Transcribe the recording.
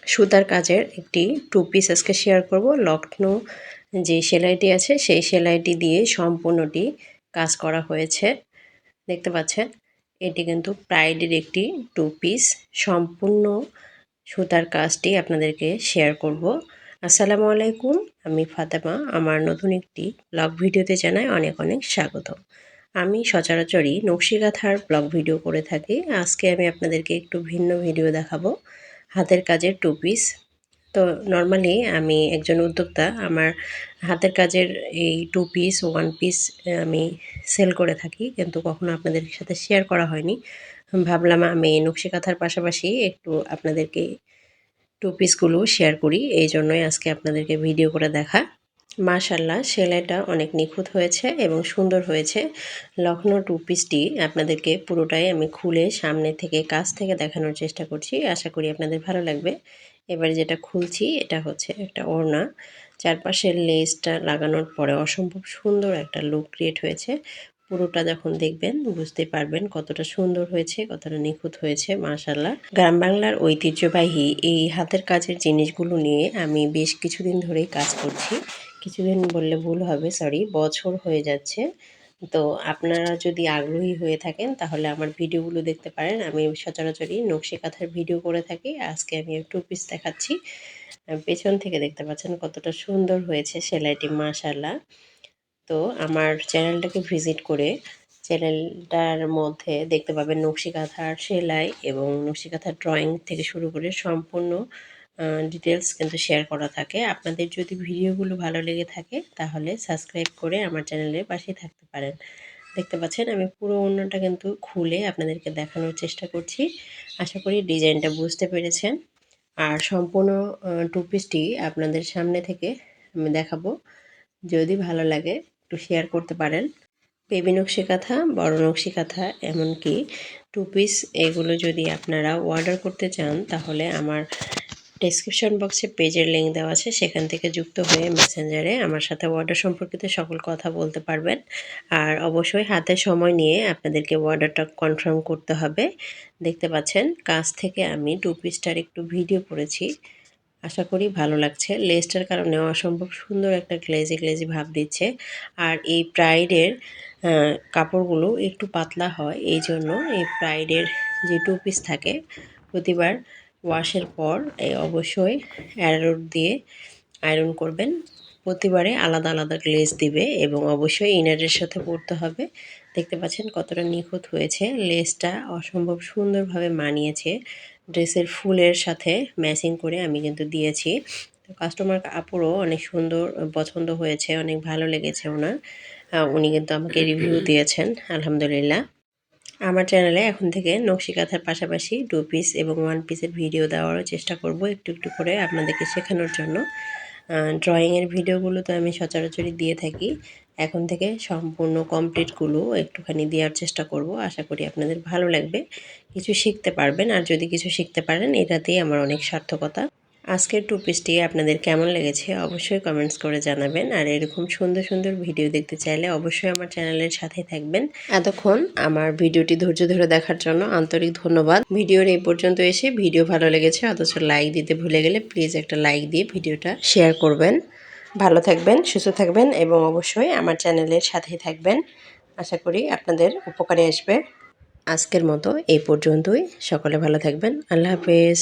সুতার কাজের একটি টু পিস আজকে শেয়ার করব। লখনউ যে সেলাইটি আছে সেই সেলাইটি দিয়ে সম্পূর্ণটি কাজ করা হয়েছে। দেখতে পাচ্ছেন এটি কিন্তু প্রাইডের একটি টু পিস। সম্পূর্ণ সুতার কাজটি আপনাদেরকে শেয়ার করব। আসসালামু আলাইকুম, আমি ফাতেমা। আমার নতুন একটি ব্লগ ভিডিওতে জানাই অনেক অনেক স্বাগত। আমি সচরাচরই নকশি কাঁথার ব্লগ ভিডিও করে থাকি। আজকে আমি আপনাদেরকে একটু ভিন্ন ভিডিও দেখাবো, হাতের কাজের টু পিস। তো নর্মালি আমি একজন উদ্যোক্তা। আমার হাতের কাজের এই টু পিস, ওয়ান পিস আমি সেল করে থাকি, কিন্তু কখনো আপনাদের সাথে শেয়ার করা হয়নি। ভাবলাম আমি নকশি কাঁথার পাশাপাশি একটু আপনাদেরকে টু পিসগুলো শেয়ার করি, এই জন্যই আজকে আপনাদেরকে ভিডিও করে দেখা। মাশাআল্লাহ, সেলাইটা অনেক নিখুঁত হয়েছে এবং সুন্দর হয়েছে। লখনউ টু পিসটি আপনাদেরকে পুরোটাই আমি খুলে সামনে থেকে কাছ থেকে দেখানোর চেষ্টা করছি। আশা করি আপনাদের ভালো লাগবে। এবারে যেটা খুলছি এটা হচ্ছে একটা ওড়না। চারপাশের লেসটা লাগানোর পরে অসম্ভব সুন্দর একটা লুক ক্রিয়েট হয়েছে। পুরোটা যখন দেখবেন বুঝতে পারবেন কতটা সুন্দর হয়েছে, কতটা নিখুঁত হয়েছে। মাশাআল্লাহ, গ্রাম বাংলার ঐতিহ্যবাহী এই হাতের কাজের জিনিসগুলো নিয়ে আমি বেশ কিছুদিন ধরেই কাজ করছি। কিছুদিন বললে ভুল হবে, সরি, বছর হয়ে যাচ্ছে। তো আপনারা যদি আগ্রহী হয়ে থাকেন তাহলে আমার ভিডিওগুলো দেখতে পারেন। আমি সচরাচরই নকশি কাঁথার ভিডিও করে থাকি। আজকে আমি টু পিস দেখাচ্ছি। পেছন থেকে দেখতে পাচ্ছেন কতটা সুন্দর হয়েছে সেলাইটি, মাশাআল্লাহ। তো আমার চ্যানেলটাকে ভিজিট করে চ্যানেলটার মধ্যে দেখতে পাবেন নকশি কাঁথার সেলাই এবং নকশি কাঁথার ড্রয়িং থেকে শুরু করে সম্পূর্ণ ডিটেলস কিন্তু শেয়ার করা থাকে। আপনাদের যদি ভিডিওগুলো ভালো লেগে থাকে তাহলে সাবস্ক্রাইব করে আমার চ্যানেলের পাশে থাকতে পারেন। দেখতে পাচ্ছেন আমি পুরো ওড়নাটা কিন্তু খুলে আপনাদেরকে দেখানোর চেষ্টা করছি। আশা করি ডিজাইনটা বুঝতে পেরেছেন। আর সম্পূর্ণ টু পিসটি আপনাদের সামনে থেকে আমি দেখাবো। যদি ভালো লাগে একটু শেয়ার করতে পারেন। বেবি নকশি কাঁথা, বড় নকশি কাঁথা, এমনকি টু পিস, এগুলো যদি আপনারা অর্ডার করতে চান তাহলে আমার ডেসক্রিপশন বক্সে পেজের লিঙ্ক দেওয়া আছে, সেখান থেকে যুক্ত হয়ে মেসেঞ্জারে আমার সাথে অর্ডার সম্পর্কিত সকল কথা বলতে পারবেন। আর অবশ্যই হাতে সময় নিয়ে আপনাদেরকে অর্ডারটা কনফার্ম করতে হবে। দেখতে পাচ্ছেন কাছ থেকে আমি টু পিসটার একটু ভিডিও করেছি। আশা করি ভালো লাগছে। লেসটার কারণে অসম্ভব সুন্দর একটা গ্লেজি গ্লেজি ভাব দিচ্ছে। আর এই প্রাইডের কাপড়গুলো একটু পাতলা হয়, এই জন্য এই প্রাইডের যে টু পিস থাকে প্রতিবার ওয়াশের পর অবশ্যই অ্যারোড দিয়ে আয়রন করবেন। প্রতিবারে আলাদা আলাদা গ্লেজ দিবে এবং অবশ্যই ইনারের সাথে পরতে হবে। দেখতে পাচ্ছেন কতটা নিখুঁত হয়েছে। লেসটা অসম্ভব সুন্দরভাবে মানিয়েছে ড্রেসের ফুলের সাথে ম্যাচিং করে আমি কিন্তু দিয়েছি। তো কাস্টমার আপুরও অনেক সুন্দর পছন্দ হয়েছে, অনেক ভালো লেগেছে ওনার। উনি কিন্তু আমাকে রিভিউ দিয়েছেন, আলহামদুলিল্লাহ। আমার চ্যানেলে এখন থেকে নকশি কাঁথার পাশাপাশি টু পিস এবং ওয়ান পিসের ভিডিও দেওয়ারও চেষ্টা করব, একটু একটু করে আপনাদেরকে শেখানোর জন্য। ড্রয়িংয়ের ভিডিওগুলো তো আমি সচরাচরই দিয়ে থাকি। এখন থেকে সম্পূর্ণ কমপ্লিটগুলো একটুখানি দেওয়ার চেষ্টা করব। আশা করি আপনাদের ভালো লাগবে, কিছু শিখতে পারবেন। আর যদি কিছু শিখতে পারেন এটাতেই আমার অনেক সার্থকতা। আজকের টু পিসটি আপনাদের কেমন লেগেছে অবশ্যই কমেন্টস করে জানাবেন। আর এরকম সুন্দর সুন্দর ভিডিও দেখতে চাইলে অবশ্যই আমার চ্যানেলের সাথে থাকবেন। এতক্ষণ আমার ভিডিওটি ধৈর্য ধরে দেখার জন্য আন্তরিক ধন্যবাদ। ভিডিওর এই পর্যন্ত এসে ভিডিও ভালো লেগেছে অথচ লাইক দিতে ভুলে গেলে প্লিজ একটা লাইক দিয়ে ভিডিওটা শেয়ার করবেন। ভালো থাকবেন, সুস্থ থাকবেন এবং অবশ্যই আমার চ্যানেলের সাথেই থাকবেন। আশা করি আপনাদের উপকারে আসবে। আজকের মতো এই পর্যন্তই। সকলে ভালো থাকবেন। আল্লাহ হাফেজ।